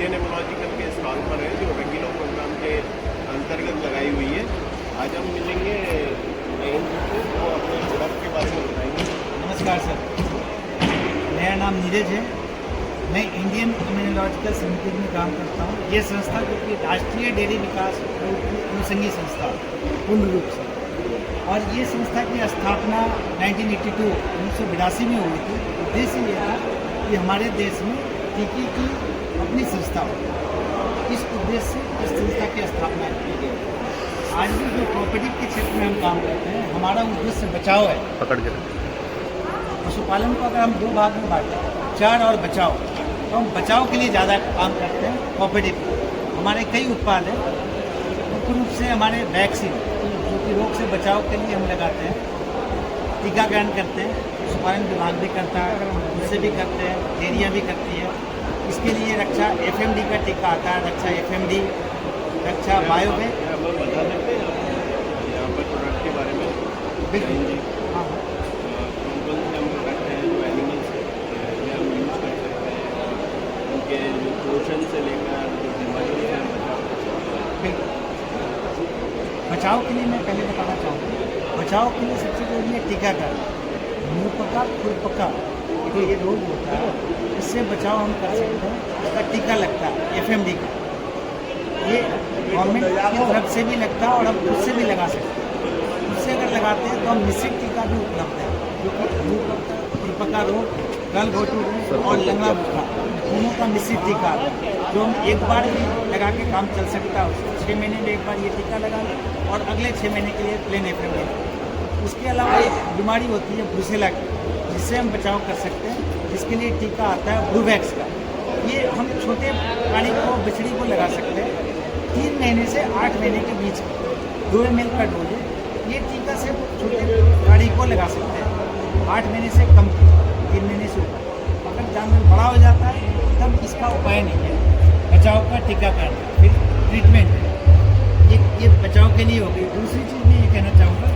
Indian एमोलॉजिकल के stall पर है जो रंगीलो प्रोग्राम के अंतर्गत लगाई हुई है। आज हम मिलेंगे महेंद्र को, वो अपने प्रोडक्ट के बारे में बताएंगे। नमस्कार सर, मेरा नाम नीरज है। मैं इंडियन इम्यूनोलॉजिकल समिति में काम करता हूँ। ये संस्था जो कि राष्ट्रीय डेयरी विकास अनुसंगी संस्था पूर्ण रूप से, और ये संस्था की स्थापना 1982 में हुई थी। उद्देश्य ये था कि हमारे देश में टीके की अपनी संस्था हो। इस उद्देश्य से इस संस्था की स्थापना की गई। आज भी जो कोऑपरेटिव के क्षेत्र में हम काम करते हैं, हमारा उद्देश्य बचाव है। पकड़ के पशुपालन को अगर हम दो भाग में बांटें, चार और बचाव, तो हम बचाव के लिए ज़्यादा काम करते हैं। कोऑपरेटिव हमारे कई उत्पाद हैं, मुख्य रूप से हमारे वैक्सीन जो कि रोग से बचाव के लिए हम लगाते हैं, टीकाकरण करते हैं, पशुपालन विभाग भी करता है, उससे भी करते हैं, डेयरियाँ भी करती है। इसके लिए रक्षा FMD का टीका आता है, रक्षा FMD, रक्षा बायोवेक। आप बता सकते हैं यहाँ पर प्रोडक्ट के बारे में? बिल्कुल, हाँ। कौन से हम प्रोडक्ट हैं जो एनिमल्स में हम यूज कर सकते हैं, उनके जो पोषण से लेकर जो बीमारियों से हम बचाव कर सकते हैं? बिल्कुल। बचाव के लिए मैं पहले बताना चाहूँगा, बचाव के लिए सबसे जरूरी है टीकाकरण। मुँहपका, खुरपका जो ये रोग होता है, इससे बचाव हम कर सकते हैं। इसका टीका लगता है FMD का, ये गवर्नमेंट की तरफ से भी लगता है और हम खुद से भी लगा सकते हैं। उससे अगर लगाते हैं तो हम मिश्रित टीका भी उपलब्ध है, जो कि मुँहपका, खुरपका रोग, गलघोटू रोग और लंगड़ा बुखार, दोनों का मिश्रित टीका आता है, जो हम एक बार भी लगा के काम चल सकता है। 6 महीने में एक बार ये टीका लगा लें और अगले 6 महीने के लिए प्लेन FMD। उसके अलावा एक बीमारी होती है ब्रुसेला की, जिससे हम बचाव कर सकते हैं, जिसके लिए टीका आता है ब्रूवैक्स का। ये हम छोटे प्राणी को, बछड़ी को लगा सकते हैं 3 महीने से 8 महीने के बीच में, 2 ml का डोज है। ये टीका सिर्फ छोटे प्राणी को लगा सकते हैं 8 महीने से कम, 3 महीने से ऊपर। अगर जानवर बड़ा हो जाता है तब इसका उपाय नहीं है। बचाव का टीकाकरण, फिर ट्रीटमेंट, ये बचाव के लिए हो गई। दूसरी चीज़ मैं ये कहना चाहूँगा,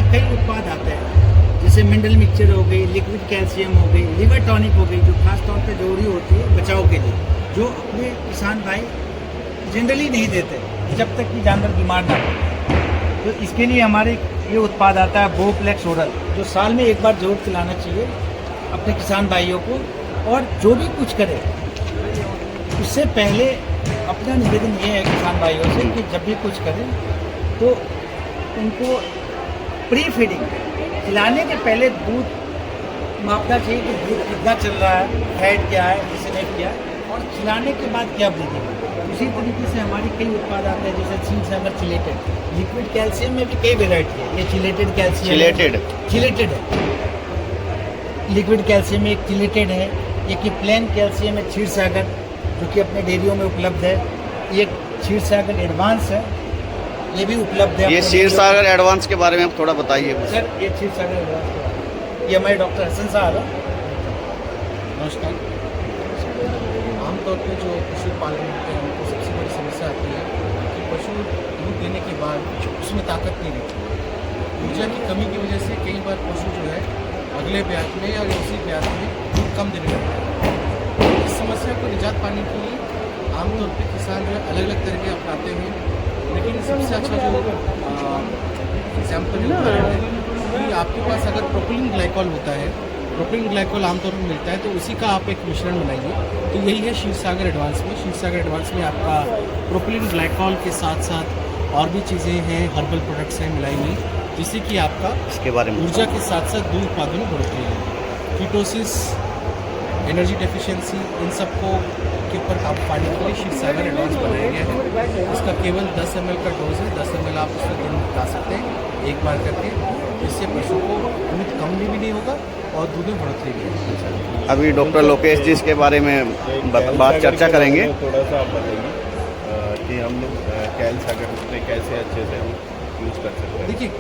कई उत्पाद आते हैं, जैसे मिनरल मिक्सचर हो गई, लिक्विड कैल्शियम हो गई, लिवर टॉनिक हो गई, जो खासतौर पे जरूरी होती है बचाव के लिए, जो अपने किसान भाई जनरली नहीं देते जब तक कि जानवर बीमार ना हो। तो इसके लिए हमारे ये उत्पाद आता है बोफ्लेक्स ओरल, जो साल में एक बार जरूर खिलाना चाहिए अपने किसान भाइयों को। और जो भी कुछ करे उससे पहले अपना निवेदन ये है किसान भाइयों से कि जब भी कुछ करें तो उनको प्री फीडिंग खिलाने के पहले दूध मापना चाहिए कि दूध कितना चल रहा है, फैट क्या है, SNF क्या है, और खिलाने के बाद क्या ब्रीदिंग। उसी तरीके से हमारी कई उत्पाद आते हैं, जैसे क्षीरसागर चिलेटेड, लिक्विड कैल्शियम में भी कई वेराइटी है। ये चिलेटेड कैल्शियम चिलेटेड है, लिक्विड कैल्शियम में एक चिलेटेड है, एक प्लेन कैल्शियम है क्षीरसागर, जो कि अपने डेयरियों में उपलब्ध है। एक क्षीरसागर एडवांस है, ये भी उपलब्ध है। ये क्षीरसागर एडवांस के बारे में आप थोड़ा बताइए सर। ये क्षीरसागर एडवांस के बारे में, ये हमारे डॉक्टर हसन साहब हैं। नमस्कार। आमतौर पे जो पशुपालन होते हैं उनको सबसे बड़ी समस्या आती है कि पशु दूध देने के बाद उसमें ताकत नहीं रहती। ऊर्जा की कमी की वजह से कई बार पशु जो है अगले ब्याज में या उसी ब्याज में दूध कम देने लगता है। इस समस्या को निजात पाने के लिए आमतौर पर किसान जो है अलग अलग तरीके अपनाते हैं, लेकिन सबसे अच्छा जो एग्जाम्पल उदाहरण है कि आपके पास अगर प्रोपिलीन ग्लाइकॉल होता है, प्रोपिलीन ग्लाइकॉल आमतौर पर मिलता है, तो उसी का आप एक मिश्रण बनाइए। तो यही है क्षीरसागर एडवांस में। क्षीरसागर एडवांस में आपका प्रोपिलीन ग्लाइकॉल के साथ साथ और भी चीज़ें हैं, हर्बल प्रोडक्ट्स हैं मिलाई हुई, जिससे कि आपका इसके बारे में ऊर्जा के साथ साथ दूध उत्पादन में बढ़ोतरी है। कीटोसिस, एनर्जी डेफिशिएंसी, इन सबको के ऊपर आप पाने के लिए क्षीरसागर एडवांस बनाया गया है। इसका केवल 10 ml का डोज है। 10 ml आप उसमें दिन में खा सकते हैं एक बार करके, जिससे पशु को दूध कम भी नहीं होगा और दूध में बढ़ोतरी भी है। अभी डॉक्टर लोकेश जी इसके बारे में बात चर्चा करेंगे। थोड़ा सा आप बताइए कि हम लोग कैल्शियम में कैसे अच्छे से हम यूज कर सकते हैं। देखिए,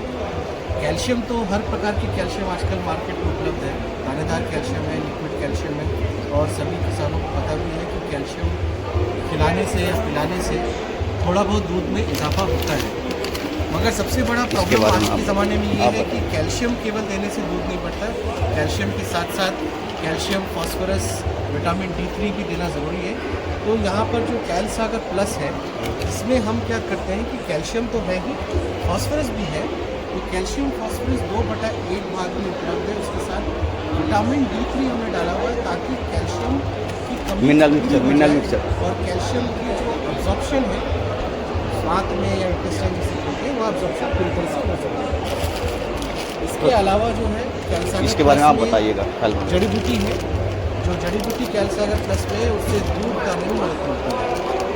कैल्शियम तो हर प्रकार की कैल्शियम आजकल मार्केट में उपलब्ध है। दानेदार कैल्शियम है, लिक्विड कैल्शियम है, और सभी किसानों को पता भी है कि कैल्शियम खिलाने से या पिलाने से थोड़ा बहुत दूध में इजाफा होता है। मगर सबसे बड़ा प्रॉब्लम आज के ज़माने में ये है कि कैल्शियम केवल देने से दूध नहीं बढ़ता। कैल्शियम के साथ साथ कैल्शियम, फास्फोरस, विटामिन D3 भी देना ज़रूरी है। तो यहाँ पर जो कैलसागर प्लस है, इसमें हम क्या करते हैं कि कैल्शियम तो है ही, फास्फोरस भी है। तो कैल्शियम फास्फोरस 2/1 भाग में उपलब्ध है। उसके साथ विटामिन D3 हमने डाला हुआ है ताकि कैल्शियम की कमी मिनरल पूरी मिक्सचर, हो मिनरल जाए मिक्सचर। और कैल्शियम की जो अब्जॉर्प्शन है सांत में या इंटेस्टाइन जिसे कहते हैं, वो अब्जॉर्प्शन पूरी तरह से हो सकता है। इसके अलावा जो है कैल्सागर इसके बारे में आप प्लस बताइएगा। हेल्प जड़ी बूटी है, जो जड़ी बूटी कैल्सागर प्लस में है, उससे दूध करने में मदद मिलती है।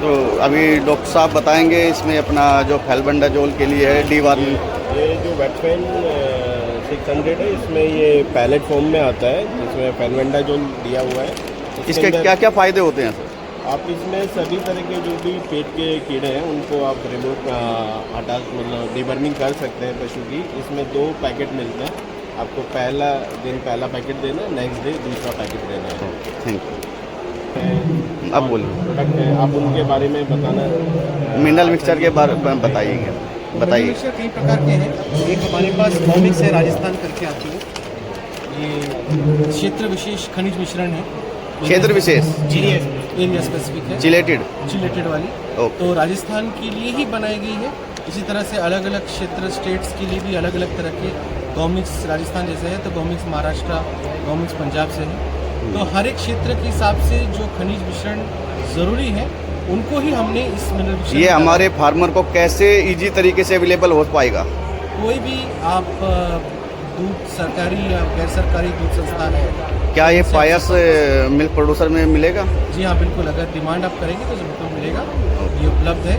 तो अभी डॉक्टर साहब बताएंगे इसमें अपना जो फेल्बेंडाजोल के लिए है डीवार्मिंग। ये जो वेटपेन 600 है, इसमें ये पैलेट फॉर्म में आता है, जिसमें फेल्बेंडाजोल दिया हुआ है। इसके अंदर क्या क्या फ़ायदे होते हैं सर? आप इसमें सभी तरह के जो भी पेट के कीड़े हैं उनको आप रिमूव हटा, मतलब डिबर्निंग कर सकते हैं पशु की। इसमें 2 पैकेट मिलते हैं। आपको पहला दिन पहला पैकेट देना है, नेक्स्ट डे दूसरा पैकेट देना है। Thank you. अब बोलिए। प्रोडक्ट है, आप उनके बारे में बताना। मिनरल मिक्सचर के बारे में बताइएगा। बताइए। मिक्सचर कई प्रकार के हैं। एक हमारे पास कॉमिक्स है, राजस्थान करके आती है। ये क्षेत्र विशेष खनिज मिश्रण है। क्षेत्र विशेष जी, एरिया स्पेसिफिक है, चिलेटेड। जिलेटेड वाली। ओके। तो राजस्थान के लिए ही बनाई गई है। इसी तरह से अलग अलग क्षेत्र स्टेट्स के लिए भी अलग अलग तरह के गॉमिक्स, राजस्थान जैसे है तो गॉमिक्स महाराष्ट्र, गॉमिक्स पंजाब से है। तो हर एक क्षेत्र के हिसाब से जो खनिज मिश्रण ज़रूरी है उनको ही हमने इस मिनरल मिश्रण ये में डाला। हमारे फार्मर को कैसे इजी तरीके से अवेलेबल हो पाएगा? कोई भी आप दूध सरकारी या गैर सरकारी दूध संस्थान है। क्या ये पायस मिल्क प्रोड्यूसर में मिलेगा? जी हाँ, बिल्कुल। अगर डिमांड आप करेंगे तो बिल्कुल मिलेगा, ये उपलब्ध है।